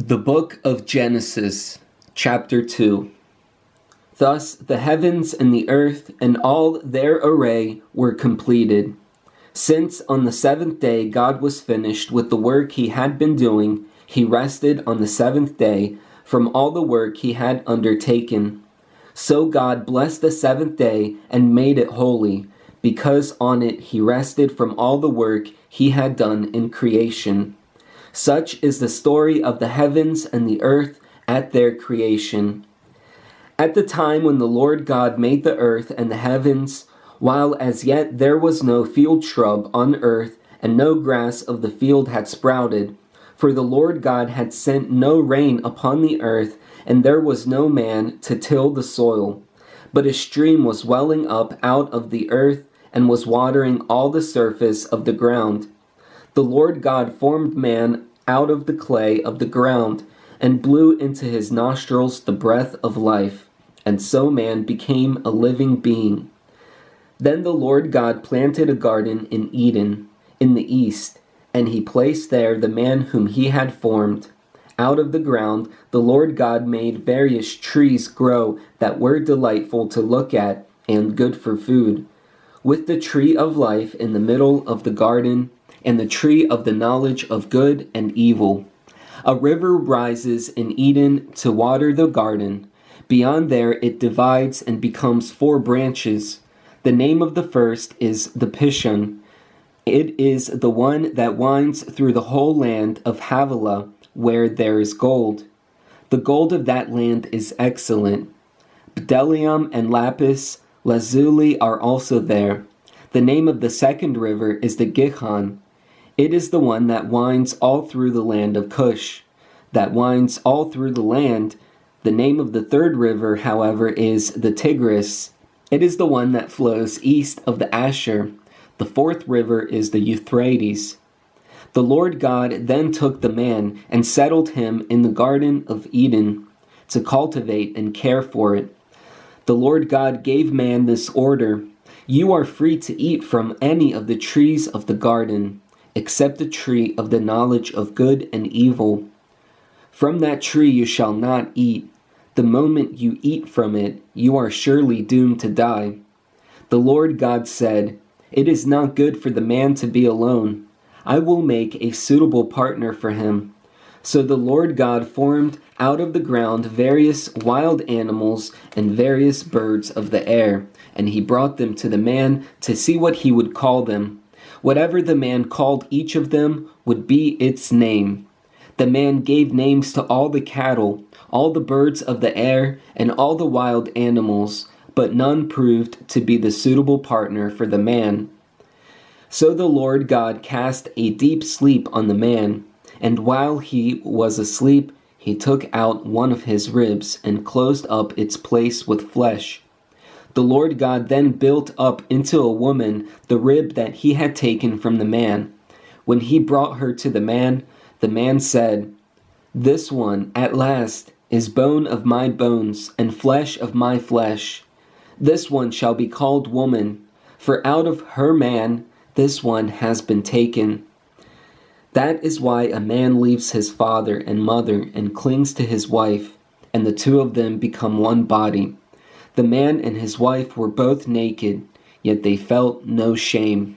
The Book of Genesis, Chapter 2. Thus the heavens and the earth and all their array were completed. Since on the seventh day God was finished with the work he had been doing, he rested on the seventh day from all the work he had undertaken. So God blessed the seventh day and made it holy, because on it he rested from all the work he had done in creation. Such is the story of the heavens and the earth at their creation. At the time when the Lord God made the earth and the heavens, while as yet there was no field shrub on earth, and no grass of the field had sprouted, for the Lord God had sent no rain upon the earth, and there was no man to till the soil. But a stream was welling up out of the earth, and was watering all the surface of the ground. The Lord God formed man out of the clay of the ground, and blew into his nostrils the breath of life, and so man became a living being. Then the Lord God planted a garden in Eden, in the east, and he placed there the man whom he had formed. Out of the ground the Lord God made various trees grow that were delightful to look at, and good for food, with the tree of life in the middle of the garden, and the tree of the knowledge of good and evil. A river rises in Eden to water the garden. Beyond there it divides and becomes 4 branches. The name of the first is the Pishon. It is the one that winds through the whole land of Havilah, where there is gold. The gold of that land is excellent. Bdellium and lapis lazuli are also there. The name of the second river is the Gihon. It is the one that winds all through the land of Cush, that winds all through the land. The name of the third river, however, is the Tigris. It is the one that flows east of the Asher. The fourth river is the Euphrates. The Lord God then took the man and settled him in the Garden of Eden to cultivate and care for it. The Lord God gave man this order: "You are free to eat from any of the trees of the garden, except the tree of the knowledge of good and evil. From that tree you shall not eat. The moment you eat from it, you are surely doomed to die." The Lord God said, "It is not good for the man to be alone. I will make a suitable partner for him." So the Lord God formed out of the ground various wild animals and various birds of the air, and he brought them to the man to see what he would call them. Whatever the man called each of them would be its name. The man gave names to all the cattle, all the birds of the air, and all the wild animals, but none proved to be the suitable partner for the man. So the Lord God cast a deep sleep on the man, and while he was asleep, he took out one of his ribs and closed up its place with flesh. The Lord God then built up into a woman the rib that he had taken from the man. When he brought her to the man said, "This one, at last, is bone of my bones and flesh of my flesh. This one shall be called woman, for out of her man this one has been taken." That is why a man leaves his father and mother and clings to his wife, and the two of them become one body. The man and his wife were both naked, yet they felt no shame.